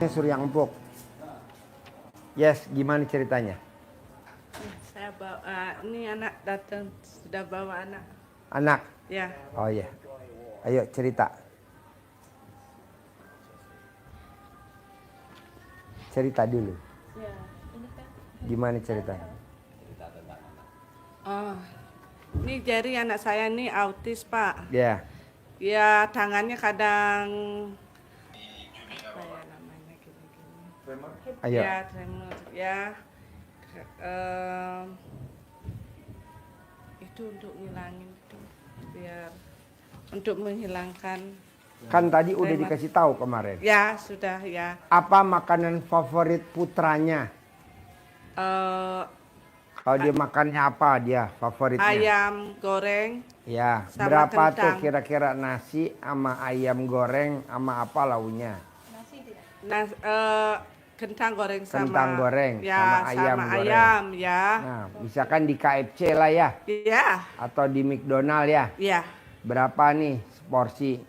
Surya Empuk. Yes, gimana ceritanya? Saya bawa, ini anak datang, sudah bawa anak. Anak? Ya. Oh iya. Ayo cerita. Cerita dulu. Ya, ini kan. Gimana ceritanya? Oh, ini Jerry anak saya ini autis, Pak. Ya. Ya, tangannya kadang apa ya namanya gini-gini. Ayo. Ya, tremor. Ya. Itu untuk ngilangin itu, biar untuk menghilangkan. Kan tadi udah Tremor. dikasih tahu kemarin. Ya, sudah ya. Apa makanan favorit putranya? Kalau dia makannya apa dia favoritnya? Ayam goreng. Ya, Sama berapa kentang. tuh kira-kira nasi sama ayam goreng sama apa launya? Nah, kentang goreng sama Kentang goreng ya, sama ayam goreng. ayam ya. Nah, misalkan di KFC lah ya, Iya, atau di McDonald ya. iya. Berapa nih porsi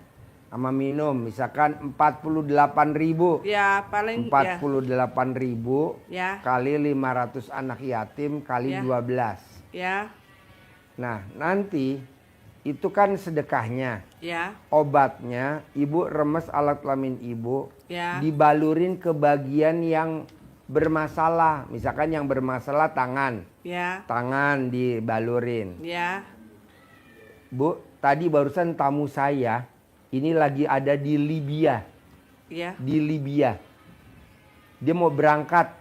sama minum? Misalkan 48.000. Ya, paling 48.000 ya. kali 500 anak yatim kali Ya. 12. Ya, Nah, nanti itu kan sedekahnya. ya, Obatnya ibu remes alat kelamin ibu ya. dibalurin ke bagian yang bermasalah. Misalkan yang bermasalah tangan. Ya, Tangan dibalurin. ya. Bu, tadi barusan tamu saya ini lagi ada di Libya. Ya, Di Libya. Dia mau berangkat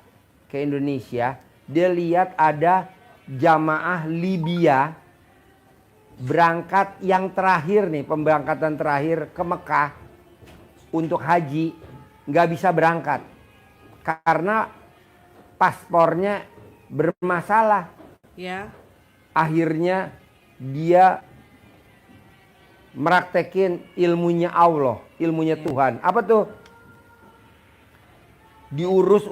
ke Indonesia. Dia lihat ada jamaah Libya berangkat yang terakhir nih, pemberangkatan terakhir ke Mekah untuk haji, nggak bisa berangkat karena paspornya bermasalah. ya. Akhirnya dia meraktekin ilmunya Allah, ilmunya Tuhan. Apa tuh? Diurus,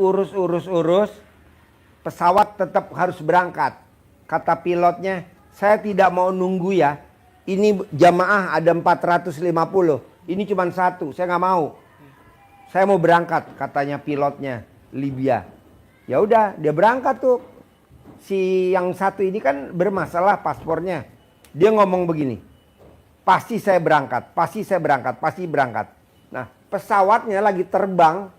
pesawat tetap harus berangkat. Kata pilotnya, saya tidak mau nunggu ya. Ini jamaah ada 450. Ini cuma satu, saya nggak mau. Saya mau berangkat, katanya pilotnya Libya. Ya udah, dia berangkat tuh. Si yang satu ini kan bermasalah paspornya. Dia ngomong begini, pasti saya berangkat, pasti saya berangkat, pasti berangkat. Nah, pesawatnya lagi terbang,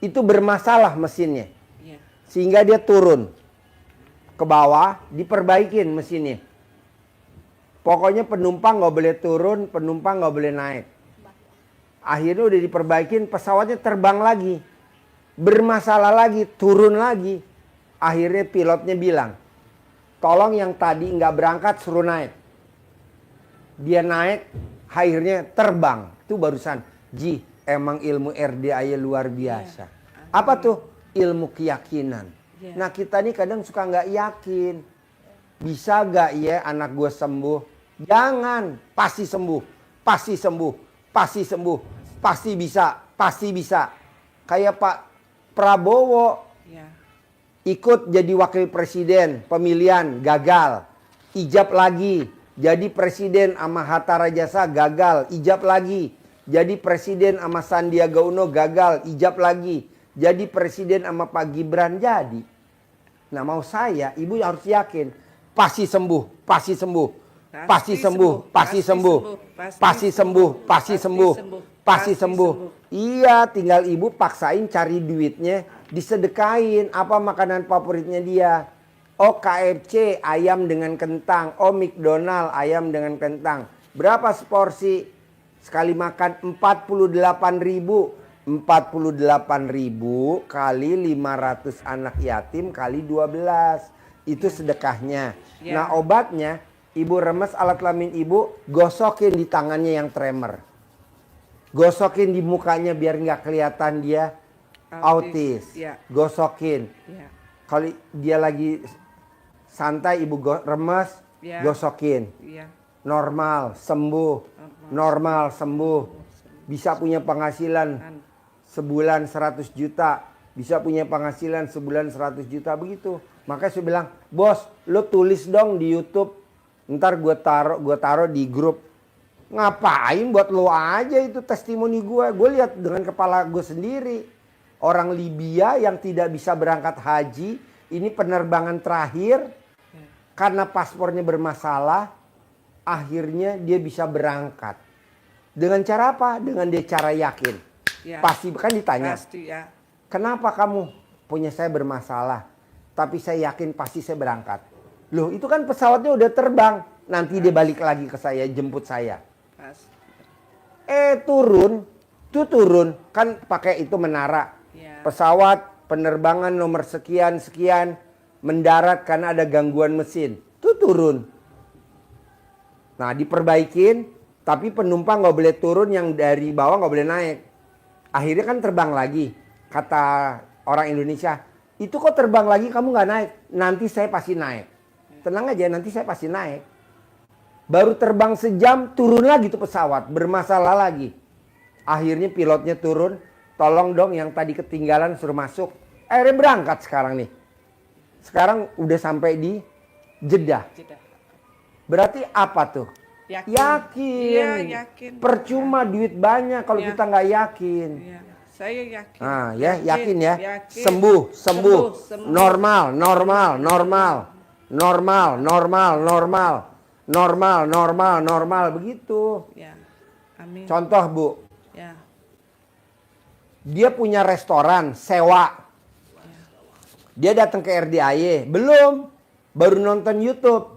itu bermasalah mesinnya. Ya. Sehingga dia turun ke bawah, diperbaikin mesinnya. Pokoknya penumpang nggak boleh turun, penumpang nggak boleh naik. Akhirnya udah diperbaikin, pesawatnya terbang lagi. Bermasalah lagi, turun lagi. Akhirnya pilotnya bilang, tolong yang tadi nggak berangkat suruh naik. Dia naik, akhirnya terbang. Itu barusan, Ji, emang ilmu RDA luar biasa. Apa tuh? Ilmu keyakinan. Ya. Nah kita nih kadang suka nggak yakin. Bisa nggak ya anak gue sembuh? Jangan, pasti sembuh, pasti sembuh, pasti sembuh, pasti bisa, pasti bisa. Kayak Pak Prabowo Ya. ikut jadi wakil presiden, pemilihan gagal, ijab lagi, jadi presiden sama Hatta Rajasa gagal, ijab lagi, jadi presiden sama Sandiaga Uno gagal, ijab lagi, jadi presiden sama Pak Gibran jadi. Nah mau saya, ibu harus yakin, pasti sembuh, pasti sembuh. Pasti sembuh, pasti sembuh, pasti sembuh, pasti sembuh, pasti sembuh. Iya, tinggal ibu paksain cari duitnya, disedekain. Apa makanan favoritnya dia? Oh KFC, ayam dengan kentang. Oh McDonald, ayam dengan kentang. Berapa seporsi? Sekali makan 48.000. 48.000 kali 500 anak yatim kali 12. Itu sedekahnya. Ya. Nah obatnya, ibu remes alat kelamin ibu, gosokin di tangannya yang tremor. Gosokin di mukanya biar nggak kelihatan dia autis. Ya. Gosokin. Ya. Kalau dia lagi santai ibu remes, Ya. gosokin. Ya. Normal, sembuh. Normal, sembuh. Bisa punya penghasilan sebulan 100 juta. Bisa punya penghasilan sebulan 100 juta begitu. Makanya saya bilang, bos, lo tulis dong di YouTube. Ntar gue taruh di grup. Ngapain buat lo aja itu testimoni gue. Gue lihat dengan kepala gue sendiri. Orang Libya yang tidak bisa berangkat haji, ini penerbangan terakhir karena paspornya bermasalah, akhirnya dia bisa berangkat. Dengan cara apa? Dengan dia cara yakin. Ya. Pasti kan ditanya, Pasti ya. kenapa kamu punya saya bermasalah, tapi saya yakin pasti saya berangkat. Loh itu kan pesawatnya udah terbang, nanti dia balik lagi ke saya, jemput saya. Pasti. Turun, kan pakai itu menara. Ya. Pesawat penerbangan nomor sekian, mendarat karena ada gangguan mesin. Itu turun. Nah diperbaikin, tapi penumpang nggak boleh turun, yang dari bawah nggak boleh naik. Akhirnya kan terbang lagi. Kata orang Indonesia, itu kok terbang lagi kamu nggak naik? Nanti saya pasti naik. Tenang aja, nanti saya pasti naik. Baru terbang sejam, turun lagi tuh pesawat, bermasalah lagi. Akhirnya pilotnya turun, tolong dong yang tadi ketinggalan suruh masuk. Akhirnya berangkat sekarang nih. Sekarang udah sampai di Jeddah. Jeddah. Berarti apa tuh? Yakin. Yakin. Iya, yakin. Percuma duit banyak kalau Ya. kita nggak yakin. Iya, saya yakin. Ah, ya, yakin ya. Yakin. Sembuh. Sembuh. Normal. Begitu. Ya. Amin. Contoh, Bu. Ya. Dia punya restoran, sewa. Dia datang ke RDAY. Belum. Baru nonton YouTube.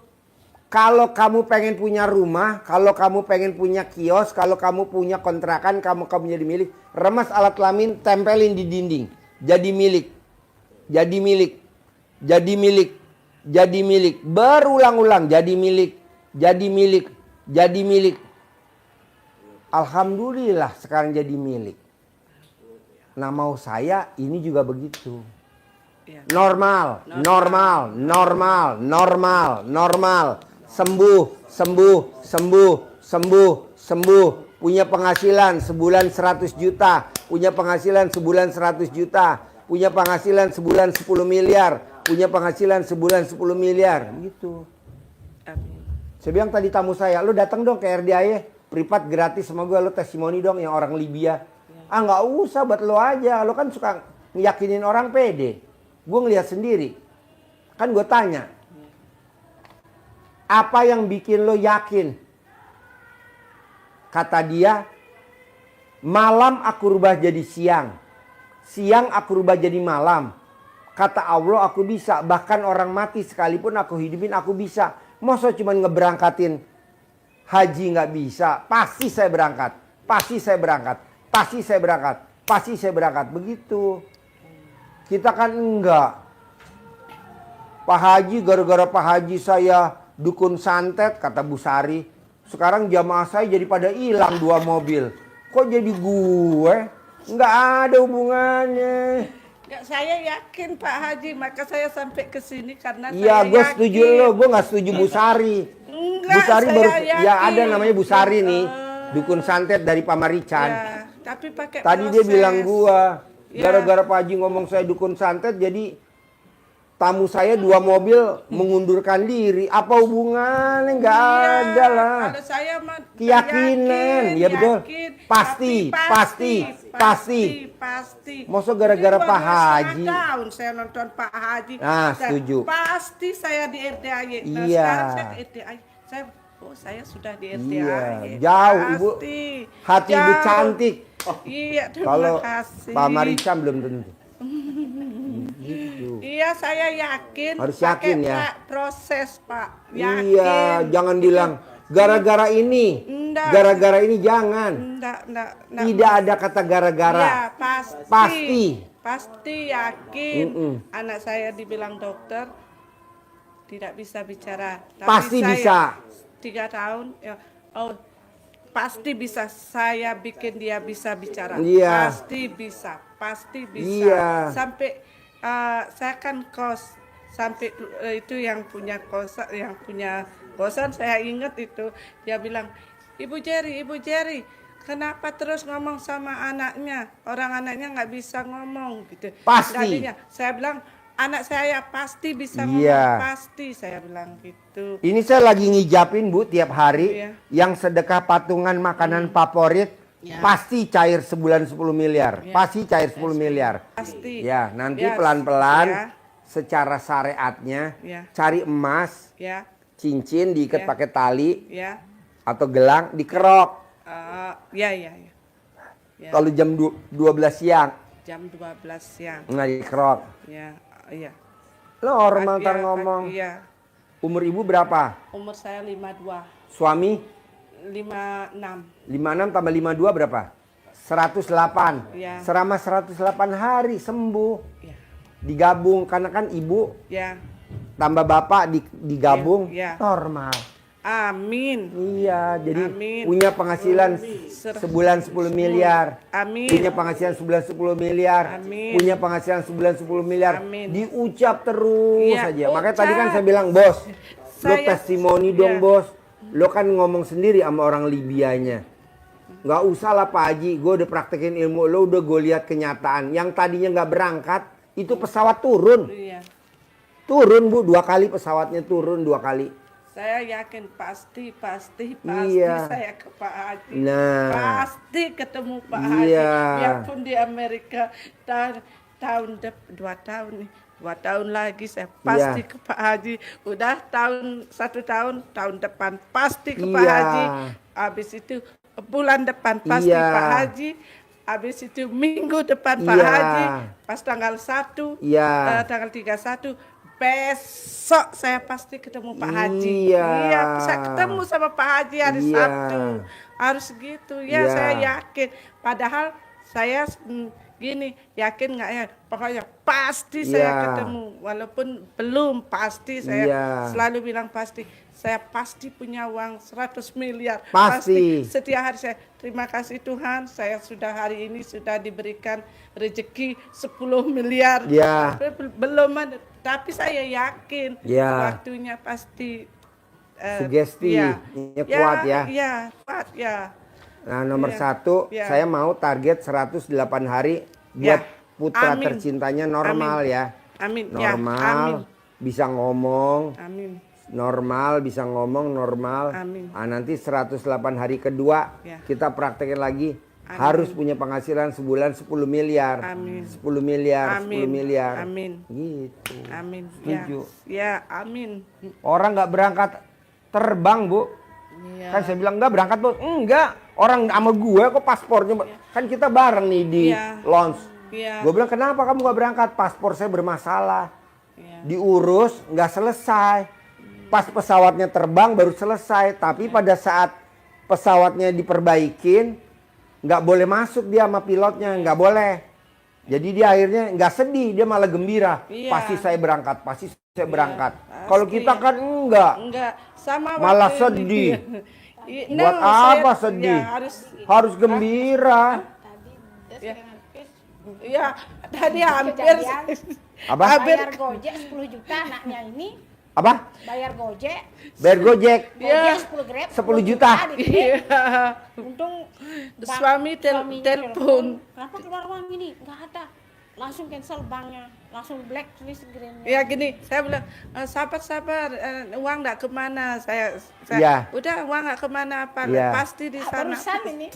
Kalau kamu pengen punya rumah, kalau kamu pengen punya kios, kalau kamu punya kontrakan, kamu jadi milik, remas alat kelamin, tempelin di dinding. Jadi milik. Jadi milik. Jadi milik. Jadi milik. Berulang-ulang. Jadi milik. Jadi milik. Jadi milik. Alhamdulillah sekarang jadi milik. Nah mau saya ini juga begitu. Ya. Normal. Sembuh. Punya penghasilan sebulan 100 juta. Punya penghasilan sebulan 100 juta. Punya penghasilan sebulan 10 miliar. Punya penghasilan sebulan 10 miliar. Gitu. Amin. Saya bilang tadi tamu saya, lu datang dong ke RDAY. Privat gratis sama gue, lu testimoni dong yang orang Libya. Ah nggak usah, buat lo aja. Lo kan suka ngeyakinin orang pede. Gue ngeliat sendiri. Kan gue tanya. Apa yang bikin lo yakin? Kata dia, malam aku rubah jadi siang. Siang aku rubah jadi malam. Kata Allah aku bisa. Bahkan orang mati sekalipun aku hidupin aku bisa. Masa cuma ngeberangkatin haji nggak bisa? Pasti saya berangkat. Pasti saya berangkat. Pasti saya berangkat. Pasti saya berangkat. Begitu. Kita kan enggak. Pak Haji, gara-gara Pak Haji saya dukun santet, kata Bu Sari. Sekarang jamaah saya jadi pada hilang 2 mobil. Kok jadi gue? Enggak ada hubungannya. Ya, saya yakin Pak Haji, maka saya sampai ke sini karena Iya, saya gue yakin. setuju lo. Gue nggak setuju Bu Sari. Enggak, Bu Sari saya baru, yakin. ya ada namanya Bu Sari nih. Dukun santet dari Pamarican. Ya, tapi pakai Tadi dia proses. bilang gua, Ya. gara-gara Pak Haji ngomong saya dukun santet, jadi tamu saya 2 mobil mengundurkan diri. Apa hubungannya? Nggak Iya, ada lah. Kalau saya mah Keyakinan, yakin, ya betul. yakin. Pasti, Tapi pasti. Masa gara-gara Ini Pak baru Haji? setengah tahun saya nonton Pak Haji. Nah, Dan setuju. Pasti saya di RDAY. Nah, Iya. sekarang saya ke RDAY. Saya sudah di RDAY. Iya, jauh, Ibu. Pasti. Hati Ibu Jauh. cantik. Iya, terima Kalau kasih. Pak Marican belum tentu. Gitu. Iya, saya yakin. Harus pakai yakin ya. Proses, Pak. Yakin. Iya, jangan bilang gara-gara ini. Enggak. Gara-gara ini jangan. Enggak. Tidak ada kata gara-gara. Iya, pasti. Pasti. Pasti yakin. Anak saya dibilang dokter tidak bisa bicara. Tapi Pasti saya bisa. 3 tahun. Ya, pasti bisa. Saya bikin dia bisa bicara. Iya. Pasti bisa. Iya. Sampai saya kan kos. Sampai itu yang punya kosan saya ingat itu. Dia bilang, Ibu Jerry, kenapa terus ngomong sama anaknya? Orang anaknya nggak bisa ngomong gitu. Pasti. Jadinya saya bilang, anak saya pasti bisa ngomong, Iya. pasti saya bilang gitu. Ini saya lagi ngijapin Bu tiap hari. Iya. Yang sedekah patungan makanan favorit. Ya. Pasti cair sebulan 10 miliar. Ya. Pasti cair 10 miliar. Pasti. Ya, nanti Ya, pelan-pelan ya. secara syariatnya Ya. cari emas, Ya, cincin diikat Ya. pakai tali ya, atau gelang dikerok. ya, ya, ya. Ya. Kalau jam 12 siang, Jam 12 siang. nggak dikerok. Ya, iya. Normal Ya, ntar ngomong. Iya. Umur ibu berapa? Umur saya 52, Suami 56. 56 tambah 52 berapa? 108. Ya. Selama 108 hari sembuh. Ya, Digabung karena kan ibu ya. tambah bapak digabung Ya, ya. normal. Amin. Iya, jadi Amin. punya penghasilan sebulan 10 miliar. Amin. Punya penghasilan sebulan 10 miliar. Amin. Punya penghasilan sebulan 10 miliar. Amin. Diucap terus Iya, saja. Makanya tadi kan ucap. saya bilang, "Bos, lo Saya- testimoni dong, Iya. Bos. Lo kan ngomong sendiri sama orang Libianya. Nggak usah lah Pak Haji, gue udah praktekin ilmu lo, udah gue lihat kenyataan. Yang tadinya nggak berangkat, itu pesawat turun. Iya. Turun Bu, 2 kali pesawatnya turun 2 kali. Saya yakin pasti Iya. saya ke Pak Haji. Nah. Pasti ketemu Pak Haji. Iya. Biarpun di Amerika tahun 2 tahun nih. 2 tahun lagi saya pasti Iya. ke Pak Haji. Udah 1 tahun depan pasti ke Pak Iya. Haji. Habis itu bulan depan pasti Iya. Pak Haji. Habis itu minggu depan Pak Iya. Haji. Pas tanggal 1, Iya. tanggal 31 besok saya pasti ketemu Pak Haji. Iya. Iya, saya ketemu sama Pak Haji hari Iya. Sabtu. Harus gitu. Ya, Iya. saya yakin. Padahal saya gini, yakin nggak ya? Pokoknya pasti saya Iya. ketemu. Walaupun belum pasti, saya Iya. selalu bilang pasti. Saya pasti punya uang 100 miliar. Pasti. Setiap hari saya terima kasih Tuhan, saya sudah hari ini sudah diberikan rezeki 10 miliar. Iya. Belum ada, tapi saya yakin Iya. waktunya pasti Sugesti, iya. ini kuat ya. Iya, kuat ya. Nah, nomor Iya. 1, Iya. saya mau target 108 hari buat Ya. putra Amin. tercintanya normal Amin. ya. Amin. Ya, Normal, amin. bisa ngomong, Amin. normal, bisa ngomong normal. Amin. Ah, nanti 108 hari kedua Ya. kita praktekin lagi. Amin. Harus punya penghasilan sebulan 10 miliar. Amin. 10 miliar, Amin. 10 miliar. Amin. Gitu. Amin. Setuju. Ya, amin. Orang nggak berangkat terbang, Bu. Iya. Kan saya bilang enggak berangkat, Bu. Enggak. Orang sama gue kok paspornya. Kan kita bareng nih di Iya. launch. Iya. Gue bilang, kenapa kamu nggak berangkat? Paspor saya bermasalah. Iya. Diurus, nggak selesai. Pas pesawatnya terbang baru selesai. Tapi pada saat pesawatnya diperbaikin, nggak boleh masuk dia sama pilotnya, nggak boleh. Jadi dia akhirnya nggak sedih, dia malah gembira. Iya. Pasti saya berangkat, pasti saya berangkat. pasti. Kalau kita kan enggak. Enggak, sama Malah waktu sedih. ini. Buat apa sedih? Ya, Harus gembira. ya, ya, tadi hampir Kejadian. Apa? hampir Bayar Gojek 10 juta anaknya ini, Apa? bayar Gojek, Bayar Gojek Iya. Gojek 10 Grab 10 juta. dikit. iya. Untung Suami suaminya telepon. kenapa keluar uang ini? Nggak ada. Langsung cancel banknya, langsung blacklist greennya. Ya gini, saya bilang sabar, uang nggak kemana, saya Iya. udah uang nggak kemana apa, Iya. pasti di sana. Barusan ini.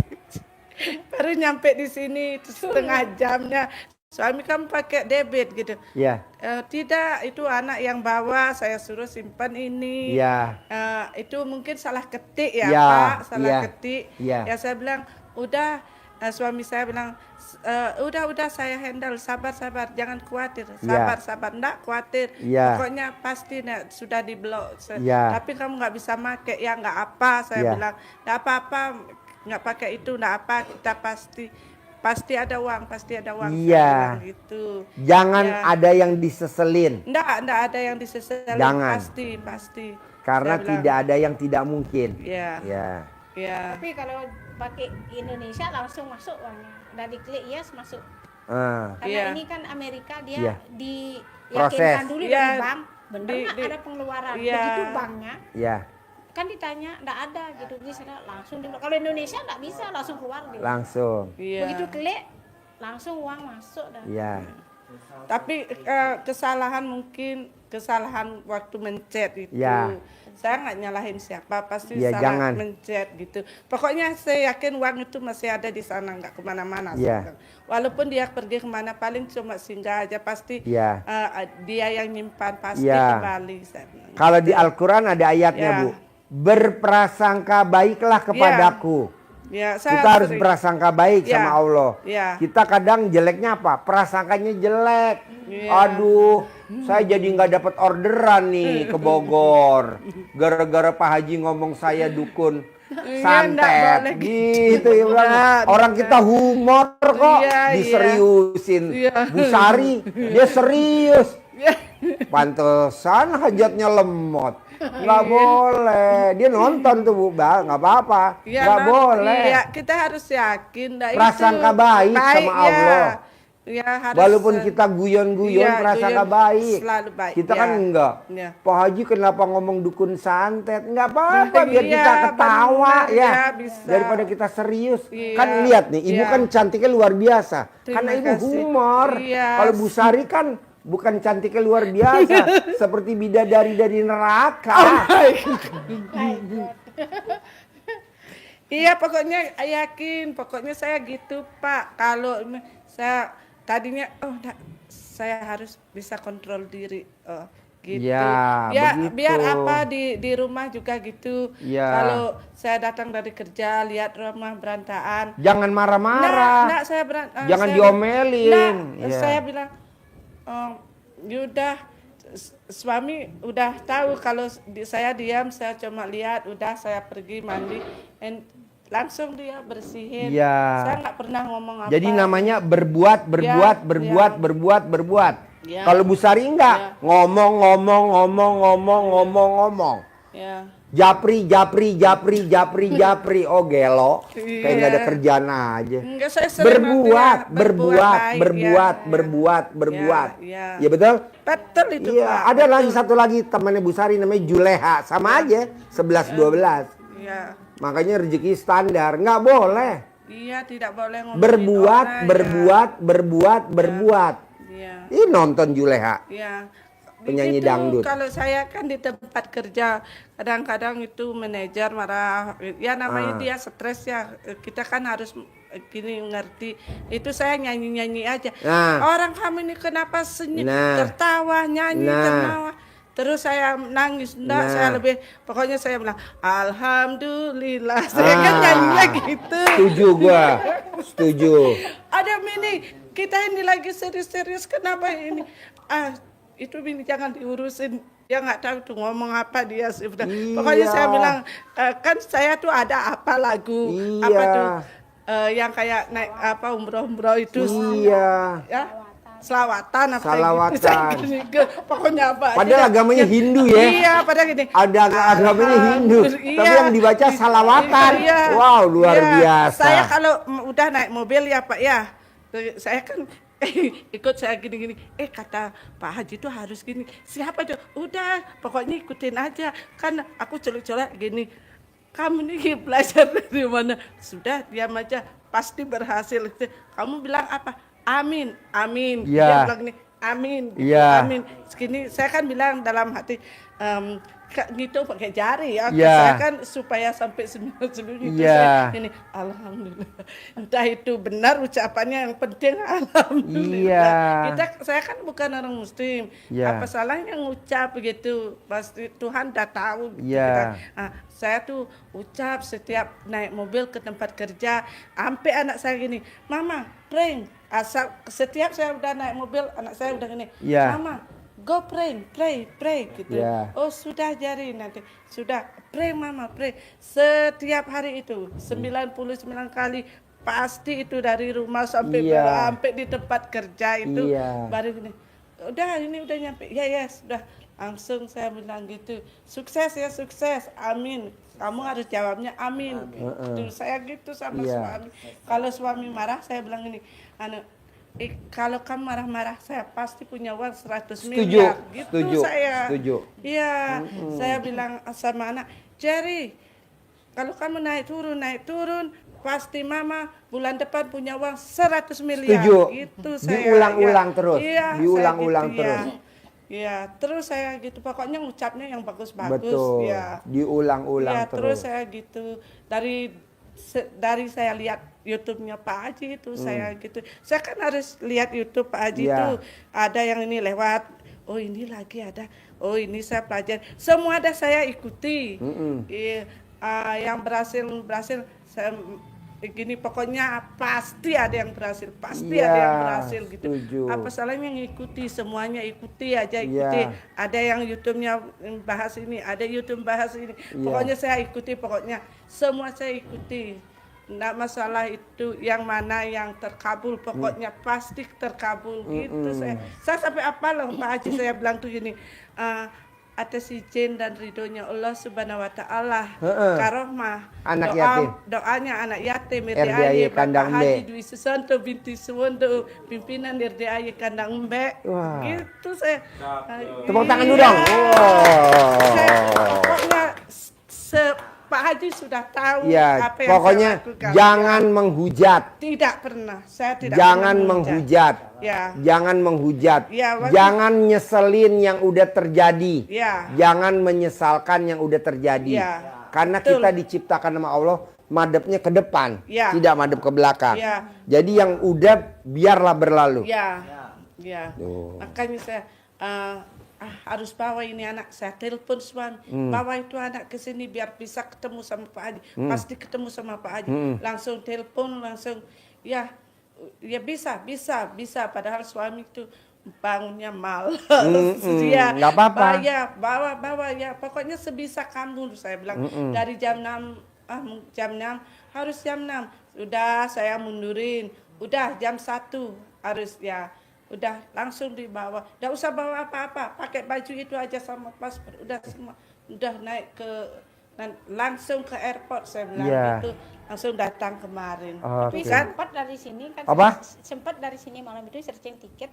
Baru nyampe di sini setengah jamnya, suami kamu pakai debit gitu. Iya. Tidak, itu anak yang bawa, saya suruh simpan ini. Iya. Itu mungkin salah ketik ya, Ya, Pak, salah iya, ketik. iya. Ya saya bilang, udah, suami saya bilang, udah saya handle, sabar, jangan khawatir, sabar, enggak khawatir. Iya. Pokoknya pasti sudah di blok. Iya. Tapi kamu nggak bisa make, ya nggak apa, saya Iya. bilang, nggak apa-apa, nggak pakai itu, nggak apa, kita pasti ada uang, saya Iya. bilang gitu. Jangan Ya. ada yang diseselin. Enggak ada yang disesali. Jangan. Pasti. Karena Saya bilang, tidak ada yang tidak mungkin. Iya. Ya. Ya. Tapi kalau pakai Indonesia langsung masuk uangnya. Udah diklik yes masuk. Ah. Karena Iya. ini kan Amerika dia Iya. diyakinkan Proses. dulu Iya. dari bank, benar Di- nggak di- ada pengeluaran. iya. Begitu banknya Ya. kan ditanya nggak ada gitu, bisa langsung di. Kalau Indonesia nggak bisa langsung keluar dia. Langsung. Iya. Begitu klik langsung uang masuk dah. Ya. Tapi kesalahan mungkin kesalahan waktu mencet itu. Ya. Saya nggak nyalahin siapa, pasti Ya, salah jangan. mencet gitu. Pokoknya saya yakin uang itu masih ada di sana, nggak kemana-mana. Ya. saya bilang. Walaupun dia pergi kemana, paling cuma singgah aja, pasti Ya. dia yang nyimpan, pasti Ya. kembali. Saya bilang. Kalau di Al-Quran ada ayatnya, Ya. Bu. Berprasangka baiklah kepadaku. Ya, saya Kita harus sering. berprasangka baik Ya. sama Allah. Ya. Kita kadang jeleknya apa? Prasangkanya jelek. Ya. Aduh, saya jadi nggak dapat orderan nih ke Bogor. Gara-gara Pak Haji ngomong saya dukun Iya, nggak santet. boleh Gitu ya bilang. Nggak, Orang kita humor kok Iya, iya. diseriusin. Iya. Bu Sari, dia serius. Ya. Pantesan hajatnya lemot. Nggak Iya. boleh. Dia nonton tuh Bu, nggak apa-apa. Ya, Nggak Bang. boleh. Iya, kita harus yakin. Nah, Prasangka itu baik sama Allah. Ya, harus, Walaupun kita guyon-guyon iya, prasangka guyon baik. selalu baik, Kita ya. kan enggak. Ya. Pak Haji kenapa ngomong dukun santet? Enggak apa-apa biar Iya, kita ketawa benar, ya. ya, bisa. Daripada kita serius. Iya, Kan lihat nih, Ibu iya. kan cantiknya luar biasa. Terima Karena Ibu kasih. humor. Iya. Kalau Bu Sari kan bukan cantiknya luar biasa, seperti bidadari dari neraka. Iya, pokoknya yakin. Pokoknya saya gitu, Pak. Kalau saya tadinya, saya harus bisa kontrol diri. Oh, gitu. Ya, begitu. Biar apa di rumah juga gitu. Ya. Kalau saya datang dari kerja, lihat rumah berantakan. Jangan marah-marah. Nah, saya Jangan saya diomelin. Nah, Iya. saya bilang, yaudah, suami udah tahu kalau saya diam, saya cuma lihat, udah saya pergi mandi, langsung dia bersihin. Iya. Saya nggak pernah ngomong apa. Jadi namanya berbuat. Ya. Kalau Bu Sari enggak, Ya. ngomong. Ya. Japri. Oh gelo. Kayak Iya. nggak ada kerjaan aja. Enggak, saya sering Berbuat. Ya. Ya betul? Betul itu, Iya, Pak. ada lagi satu lagi temannya Bu Sari namanya Juleha. Sama aja, 11-12. Iya. Makanya rezeki standar, nggak boleh. Iya, tidak boleh ngomongin Berbuat. Iya. Ih nonton Juleha. Ya, Penyanyi begitu. dangdut. Kalau saya kan di tempat kerja, kadang-kadang itu manajer marah. Ya namanya dia stres ya. Kita kan harus gini ngerti. Itu saya nyanyi-nyanyi aja. Nah. Orang kamu ini kenapa senyum, Nah. tertawa, nyanyi, Nah. tertawa. Terus saya nangis, enggak, saya lebih, pokoknya saya bilang, Alhamdulillah. Saya kan nyanyinya gitu. Setuju gua. Setuju. Ada Mini, kita ini lagi serius-serius, kenapa ini? Itu Mini jangan diurusin. Dia nggak tahu tuh ngomong apa dia. Sudah. Iya. Pokoknya saya bilang, kan saya tuh ada apa lagu, Iya. apa tuh, yang kayak naik apa umroh-umroh itu. Iya. Ya, selawatan apa Salawatan. gitu. Saya gini, pokoknya apa. Padahal agamanya Hindu ya. Iya, padahal gini. Ada agamanya Hindu, Iya. tapi yang dibaca salawatan. Iya. Wow, luar Iya. biasa. Saya kalau udah naik mobil ya Pak ya, saya kan ikut saya gini-gini. Kata Pak Haji tuh harus gini. Siapa tuh? Udah, pokoknya ikutin aja. Kan aku colek-colek gini. Kamu nih belajar dari mana? Sudah, diam aja. Pasti berhasil. Kamu bilang apa? Amin. Iya. Dia bilang nih, amin. Gitu, Iya. amin. Segini, saya kan bilang dalam hati, gitu pakai jari ya. Iya. Saya kan supaya sampai sembilan itu Iya. saya ini alhamdulillah. Entah itu benar ucapannya, yang penting alhamdulillah. Iya. Saya kan bukan orang muslim. Iya. Apa salahnya ngucap begitu? Pasti Tuhan dah tahu. Gitu Iya. kan. Saya tuh ucap setiap naik mobil ke tempat kerja, sampai anak saya gini, Mama, prank. Setiap saya udah naik mobil, anak saya udah gini, Iya. Mama, go pray gitu. Ya. Oh sudah Jari nanti sudah pray Mama pray setiap hari itu 99 kali pasti itu dari rumah sampai Iya. sampai di tempat kerja itu Iya. baru gini. Udah ini udah nyampe ya sudah langsung saya bilang gitu sukses ya sukses amin kamu harus jawabnya amin gitu. Saya gitu sama Iya. suami kalau suami marah saya bilang ini kalau kamu marah-marah saya pasti punya uang 100 miliar gitu setuju, saya. setuju. Iya, saya bilang sama anak, Jerry, kalau kamu naik turun, pasti mama bulan depan punya uang 100 miliar. Setuju. Gitu saya. Diulang-ulang ya. terus. Iya, Diulang-ulang saya gitu, terus. Ya. Ya, terus saya gitu pokoknya ngucapnya yang bagus-bagus. Betul. Ya. Diulang-ulang Ya, terus terus. saya gitu dari saya lihat YouTube-nya Pak Haji itu saya gitu. Saya kan harus lihat YouTube Pak Haji Ya. itu ada yang ini lewat. Oh ini lagi ada. Oh ini saya pelajari. Semua ada saya ikuti. Iya, yang berhasil saya gini pokoknya pasti ada yang berhasil, pasti Ya, ada yang berhasil gitu. setuju. Apa salahnya ngikuti, semuanya ikuti aja ikuti. Ya. Ada yang YouTube-nya bahas ini, ada YouTube bahas ini. Pokoknya saya ikuti, pokoknya semua saya ikuti. Nggak masalah itu yang mana yang terkabul, pokoknya pasti terkabul gitu. Saya sampai apa loh Pak Haji saya bilang tuh gini, atas izin dan ridhonya Allah Subhanahu wa taala. Karohmah Anak yatim. Doanya anak yatim RDAY Kandang Bapak B. Haji Dwi Susanto binti Suwondo pimpinan RDAY Kandang Mbe. Wah. Gitu saya. Tepuk tangan dulu Iya. dong. Saya, Wow. pokoknya Pak Haji sudah tahu Ya, apa yang pokoknya saya lakukan. jangan menghujat. Tidak pernah. Saya tidak Jangan pernah menghujat. Ya. Jangan menghujat. Ya, waktu- Jangan nyeselin yang udah terjadi. Ya. Jangan menyesalkan yang udah terjadi. Ya. Karena Betul. kita diciptakan sama Allah madepnya ke depan, Ya. tidak madep ke belakang. Ya. Jadi yang udah biarlah berlalu. Ya, ya. Tuh. Makanya saya harus bawa ini anak, saya telepon suami, bawa itu anak ke sini biar bisa ketemu sama Pak Haji. Pasti ketemu sama Pak Haji. Langsung telepon, langsung ya bisa. Padahal suami itu bangunnya malas. Dia nggak apa-apa. bawa ya. Pokoknya sebisa kamu, saya bilang dari jam 6 harus jam 6. Udah saya mundurin. Udah jam 1 harus ya. Udah langsung dibawa. Nggak usah bawa apa-apa. Pakai baju itu aja sama paspor. Udah semua. Udah naik langsung ke airport saya bilang Iya. gitu. Langsung datang kemarin. Tapi Oke. Kan? sempat dari sini kan Apa? sempat dari sini malam itu searching tiket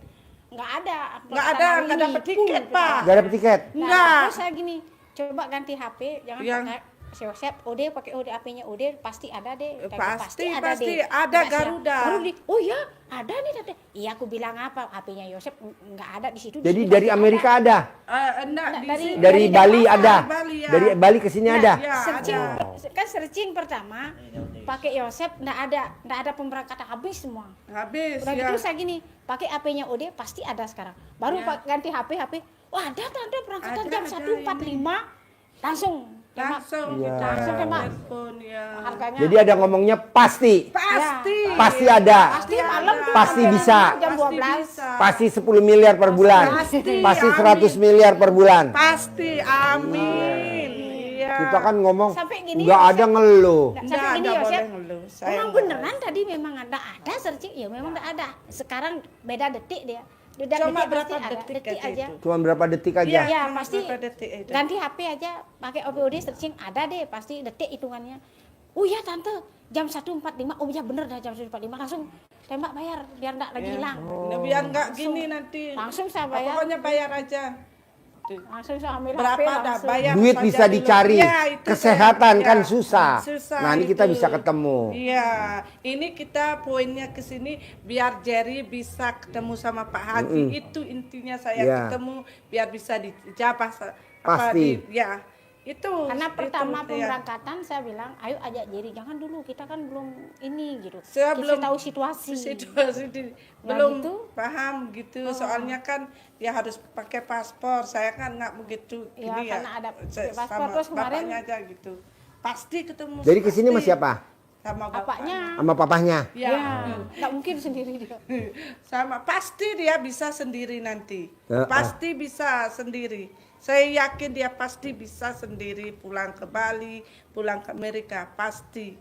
nggak ada Nggak dapat tiket, Pak. Gak dapet tiket. Enggak. Terus saya gini, coba ganti HP, jangan Yang- pakai Yosep, OD pakai OD HP-nya OD pasti ada deh. Pasti ada ada Nggak siap. Garuda. Baru oh ya, ada nih tante. Iya aku bilang apa? HP-nya Yosep nggak ada di situ. Jadi di sini dari pasti Amerika ada. ada. Enggak, Dari- Dari Bali Jakarta. ada. Bali, ya. Dari Bali ke sini ada. Ya, Searching ada. kan searching pertama pakai Yosep nggak ada pemberangkatan habis semua. Habis Udah ya. gitu saya gini, pakai HP-nya OD pasti ada sekarang. Baru Ya. ganti HP, wah ada tante berangkatan Ada, jam ada 1.45 langsung. Langsung Iya. kita Langsung tembak. telepon ya. Harganya Jadi ada ngomongnya pasti. Pasti. Pasti ada. pasti malam tuh Pasti sampai bisa. jam 12. bisa. Pasti 10 miliar per bulan. Pasti, Pasti amin. 100 miliar per bulan. Pasti, amin. Iya. Kita kan ngomong Sampai gini, nggak ada ngeluh. Sampai Nggak, gini nggak Yosep, boleh ngeluh. Saya memang nggak beneran tadi memang ada searching, ya memang ada. Sekarang beda detik dia. Beda Cuma detik berapa pasti ada. detik Detik aja aja. itu? Cuma berapa detik aja. Iya. Ya pasti berapa detik itu? ganti HP aja pakai OPOD searching ada deh pasti detik hitungannya. Oh ya tante jam 1.45, oh ya bener dah jam 1.45 langsung tembak bayar biar enggak lagi hilang. Nah, biar nggak gini nanti. Langsung saya bayar. Pokoknya bayar aja. Langsung saya ambil Berapa HP dah langsung. bayar Duit saja bisa dulu. dicari. Ya, itu Kesehatan saya- kan ya. susah. Susah Nah, ini kita itu. bisa ketemu. Iya, ini kita poinnya ke sini biar Jerry bisa ketemu sama Pak Haji. Itu intinya saya Iya. ketemu biar bisa dijabah Pasti. ya. Itu Karena pertama itu, ya. pemberangkatan saya bilang, ayo ajak Jerry, jangan dulu kita kan belum ini gitu. Saya Kita belum tahu situasi. Nah, belum gitu. paham gitu. Soalnya kan dia harus pakai paspor. Saya kan nggak begitu Ya, ini ya. karena ada Saya paspor. sama Terus kemarin- bapaknya aja gitu. Pasti ketemu. Jadi kesini sama pasti. siapa? Sama bapaknya. Apanya? Sama papahnya. Ya. Ya, nggak mungkin sendiri dia. Sama pasti dia bisa sendiri nanti. Ya, Pasti bisa sendiri. Saya yakin dia pasti bisa sendiri pulang ke Bali, pulang ke Amerika, pasti.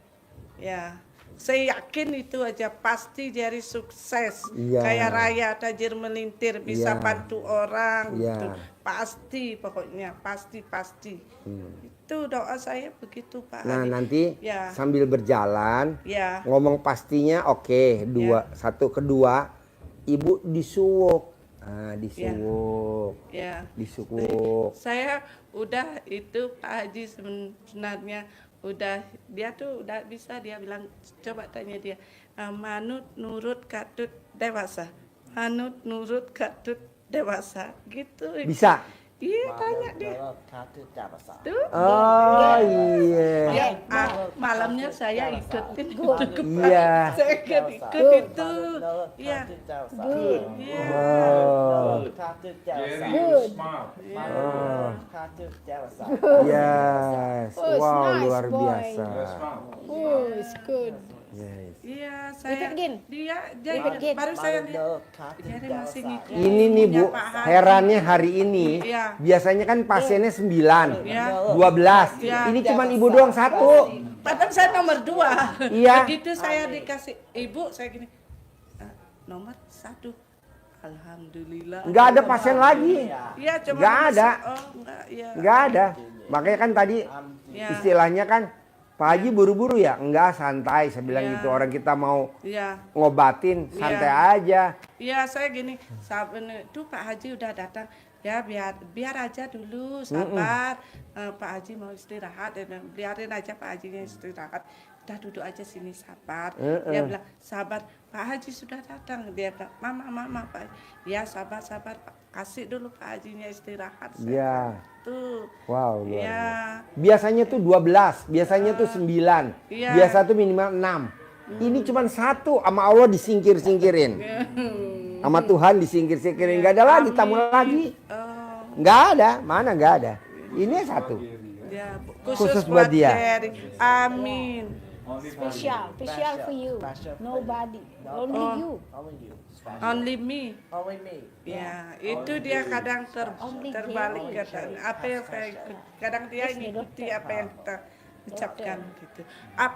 Ya. Saya yakin itu aja pasti Jerry sukses. Iya. Kayak Raya tajir melintir bisa Iya. bantu orang Iya. gitu. Pasti pokoknya pasti. Itu doa saya begitu Pak. Nah, Ali. nanti Ya. sambil berjalan Ya. ngomong pastinya oke, dua, satu kedua ibu disuwuk. Ah, disuwuk. Ya. Disuwuk. Saya udah itu Pak Haji sebenarnya udah dia tuh udah bisa, dia bilang coba tanya dia, manut nurut katut dewasa, manut nurut katut dewasa gitu. Bisa. Iya, tanya dia tuh. Oh iya. Ya, malamnya saya ikutin itu. Iya. Saya ikut itu. Iya. Good. Iya. Oh. Jerry, Good. smart. Oh. Good. Yes. Oh, it's Wow, nice, luar boy. biasa. You're smart. Oh, it's good. Yes. Iya, saya again. dia jadi Repeat again. baru saya lihat jadi masih ngikutin. Ini nih Bu, punya Pak Haji. herannya hari ini Iya. biasanya kan pasiennya 9, Iya. 12. Iya. Ini cuma ibu doang 1. Padahal saya nomor 2. Iya. Begitu saya dikasih ibu, saya gini, nomor 1. Alhamdulillah. Nggak ada pasien lagi. Iya, cuma Nggak nomor ada. Oh, enggak, iya. Nggak ada. Makanya kan tadi Iya. istilahnya kan Pak Haji buru-buru ya? Enggak, santai. Saya bilang Iya. gitu. Orang kita mau Iya. ngobatin, santai aja. Iya, saya gini, tuh Pak Haji udah datang. Ya biar aja dulu, sabar. Pak Haji mau istirahat, biarin aja Pak Hajinya istirahat. Udah duduk aja sini, sabar. Dia bilang, sabar. Pak Haji sudah datang. Dia bilang, mama Pak. Ya sabar, Pak. Kasih dulu Pak Hajinya istirahat. Iya. Tuh. Wow, luar Iya. biasa. Biasanya tuh 12, biasanya tuh 9. Iya. Biasa tuh minimal 6. Ini cuma 1, sama Allah disingkir-singkirin. Sama Tuhan disingkir-singkirin. Nggak ada lagi, tamu lagi. Oh, Nggak ada, mana nggak ada. Ini 1. ya, Khusus buat dia. Jerry. Amin. Special for you. Nobody, only you. Only me. Ya, itu dia kadang Only terbalik him. kadang. Apa yang saya ikut, kadang dia ngikuti apa yang kita ucapkan gitu.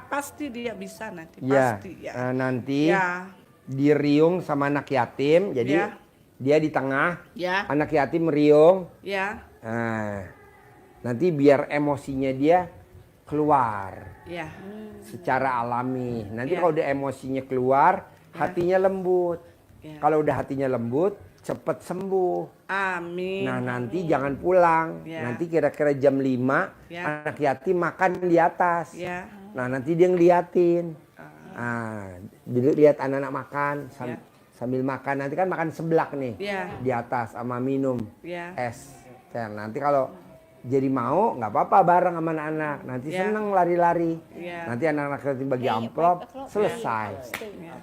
Pasti dia bisa nanti, Ya, pasti ya. nanti Ya, diriung sama anak yatim. Jadi Ya. dia di tengah, ya, anak yatim meriung. ya, Nah, nanti biar emosinya dia keluar ya. secara alami. Nanti Ya. kalau udah emosinya keluar, hatinya lembut. Ya. Kalau udah hatinya lembut, cepet sembuh. Amin. Nah, nanti jangan pulang. Ya. Nanti kira-kira jam 5, Ya. anak yatim makan di atas. Ya. Nah, nanti dia ngeliatin. Lihat anak-anak makan Ya. sambil makan. Nanti kan makan seblak nih. Ya. Di atas sama minum Ya. es. Nanti kalau jadi mau nggak apa-apa bareng sama anak-anak. Nanti Ya. seneng lari-lari. Ya. Nanti anak-anak yatim bagi Yeah, amplop, 5 o'clock. selesai. Ya.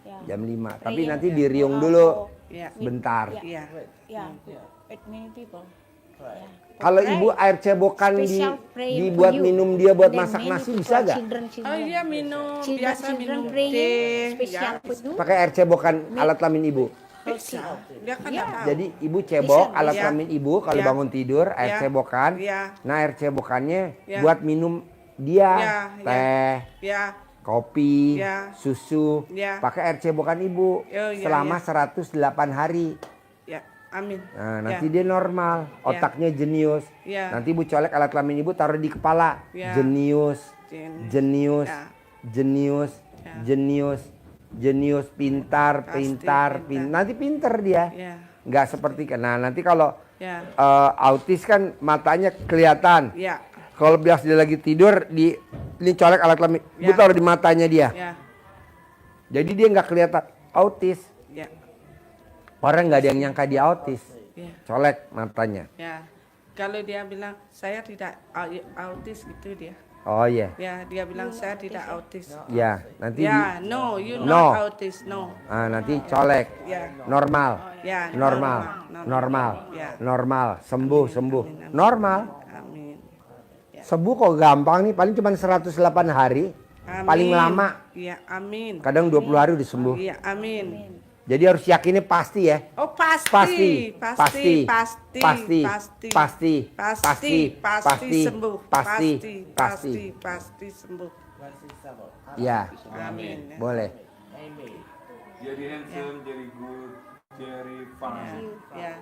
Yeah. Jam 5. Tapi Praying. nanti diriung dulu Ya. sebentar. Ya. Yeah, with many people. Yeah. Kalau Pray. ibu air cebokan Special prayer dibuat for you. minum dia buat Then masak many nasi people, bisa gak? Children. Oh iya, minum, Children, biasa minum praying, teh. special Ya. for you. Pakai air cebokan alat kelamin ibu. Bisa. Dia kan Ya. nggak tahu. Jadi ibu cebok Listen, alat ya. kelamin ibu kalau Ya. bangun tidur air Ya. cebokan. Ya. Nah air cebokannya Ya. buat minum dia Ya, ya. teh, Ya. kopi, Ya. susu. Ya. Pakai air cebokan ibu Oh, ya, selama ya. 108 hari. Ya. Amin. Nah, nanti Ya. dia normal, otaknya jenius. Ya. Nanti ibu colek alat kelamin ibu taruh di kepala. Ya. Jenius, Jenius. jenius, Ya. jenius, Ya. jenius, jenius, pintar, Pasti pintar, pintar. nanti pintar dia. Ya. Nggak seperti nah nanti kalau Ya. autis kan matanya kelihatan. Ya. Kalau biasa dia lagi tidur ini colek alat kelamin, ibu Ya. taruh di matanya dia. Ya. Jadi dia nggak kelihatan autis. Ya. Orang nggak ada yang nyangka dia autis. Ya. Colek matanya. Ya. Kalau dia bilang saya tidak autis gitu dia. Oh iya. Ya, dia bilang saya tidak autis. Ya, nanti Ya, no, you No. not autis, no. nanti colek. Ya. Normal. Ya, Normal. Normal. Ya. Normal. Sembuh, sembuh. Amin. Normal. Amin. Sembuh kok gampang nih, paling cuma 108 hari. Amin. Paling lama. Iya, amin. Kadang 20 hari udah sembuh. Iya, amin. Jadi harus yakinnya pasti ya. Oh, pasti. Pasti. Pasti. Pasti. Pasti. Pasti. Pasti. Pasti. Pasti sembuh. Pasti. Pasti. Pasti sembuh. Ya, Amin. Ya. boleh. Jerry handsome, Jerry good, Jerry fun. Ya.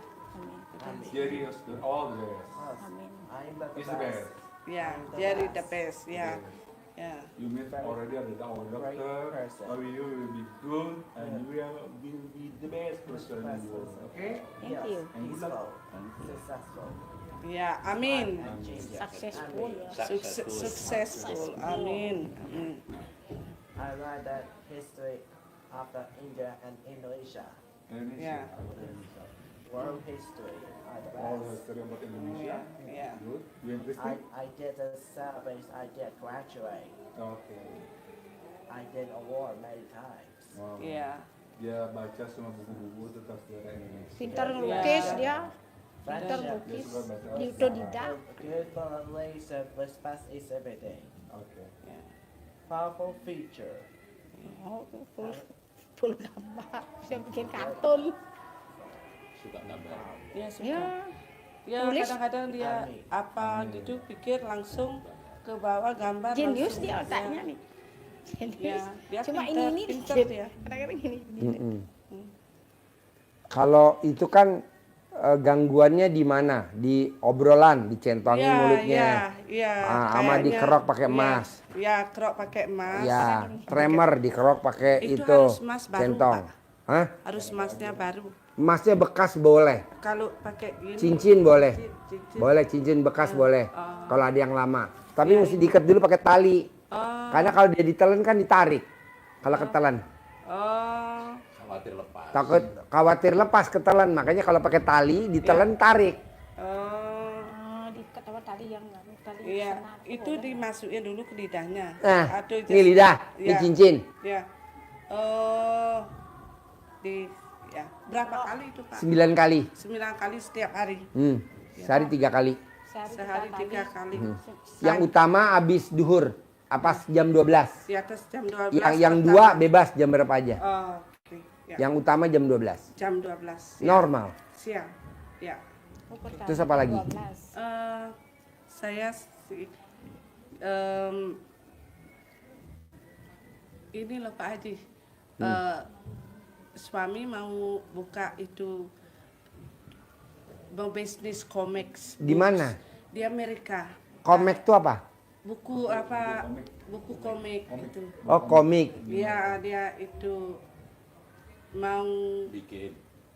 Jerry is all the best. He's the best. Ya, jadi the best. Ya. Ya. You meet already our doctor, but you will be good and you will be the best person in the world. Okay? Thank you. And good luck. Ya, amin. Successful. Successful. Amin. Amin. I like that history of the India and Indonesia. Ya. World history are the All best. history about Indonesia. Ya. Good. You interesting? I did the service, I did graduate, Okay. I did award many times. Wow. Ya. Dia baca semua buku-buku tentang sejarah Indonesia. Pintar ngelukis Ya. dia. Pintar Friendship, Dia ngelukis. suka baca. Di otodidak. good relation, respect is everything. Oke. Powerful feature. Oh, full gambar. Bisa bikin kartun. Ya, suka. Ya. Ya, Tulis. kadang-kadang dia Amin. apa gitu pikir langsung ke bawah gambar. Jenius langsung. dia otaknya nih. Ya, Jenius. dia Cuma pintar, ini pintar dikit. dia. Kadang-kadang ini. Kalau itu kan gangguannya di mana? Di obrolan, dicentongin Ya, mulutnya. ya, Sama kayaknya- dikerok pakai ya, emas. Ya, kerok pakai emas. Ya, tremor dikerok pakai Itu itu, harus emas baru, centong. Pak. Hah? Harus emasnya baru. Emasnya bekas boleh, Kalau pakai gini. cincin boleh, cincin. boleh cincin bekas boleh. Oh. Kalau ada yang lama, tapi mesti diikat dulu pakai tali. Oh, Karena kalau dia ditelan kan ditarik. Kalau ketelan, oh, takut khawatir lepas ketelan. Makanya kalau pakai tali ditelan tarik. oh. Oh, diikat apa tali yang tali Iya, senat. itu dimasukin dulu ke lidahnya. Nah, Atau ini lidah, ini ya, cincin. Ya. Oh, di ya berapa kali itu Pak? 9 kali. 9 kali setiap hari. Sehari 3 kali. Sehari 3 kali. Yang utama habis duhur, apa jam 12. Di atas jam 12. Yang pertama. dua bebas jam berapa aja. Oh, oke. Ya. Yang utama jam 12. Jam 12. Ya. Normal. Siang. Ya. Oh, pertama, Terus apa lagi? 12. Saya ini loh Pak Haji. Suami mau buka itu mau bisnis komik. Di mana? Di Amerika. Komik tuh apa? Buku apa? Buku komik itu. Oh, komik. Dia itu mau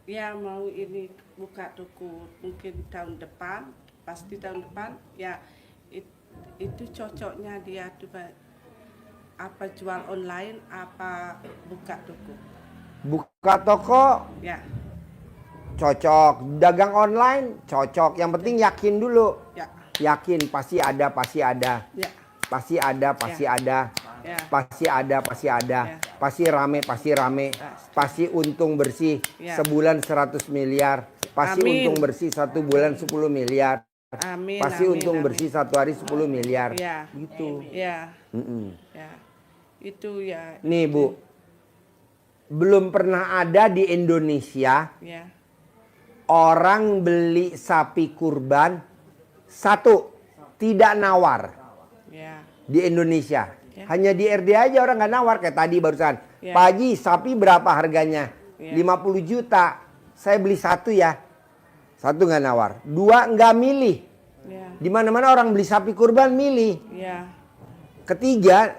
ya mau ini buka toko mungkin tahun depan, pasti tahun depan ya itu cocoknya dia tuh Pak. Apa jual online apa buka toko. Buka toko Ya, cocok, dagang online cocok. Yang penting yakin dulu. ya, Yakin pasti ada, pasti ada. ya, Pasti ada, pasti ada. ya, Pasti ada, pasti ada. Ya. Pasti rame, pasti rame. Pasti untung bersih Ya. sebulan 100 miliar. Pasti Amin. untung bersih 1 bulan 10 miliar. amin. Pasti amin, untung amin. bersih 1 hari 10 miliar. Ya, Gitu. ya, Mm-mm. ya. Itu ya, Nih Bu, belum pernah ada di Indonesia ya, orang beli sapi kurban satu tidak nawar ya, di Indonesia. Ya. Hanya di RD aja orang nggak nawar kayak tadi barusan. Ya. Pak Haji, sapi berapa harganya? Ya. 50 juta. Saya beli satu ya. Satu nggak nawar. Dua nggak milih. ya, Di mana-mana orang beli sapi kurban milih. ya, Ketiga,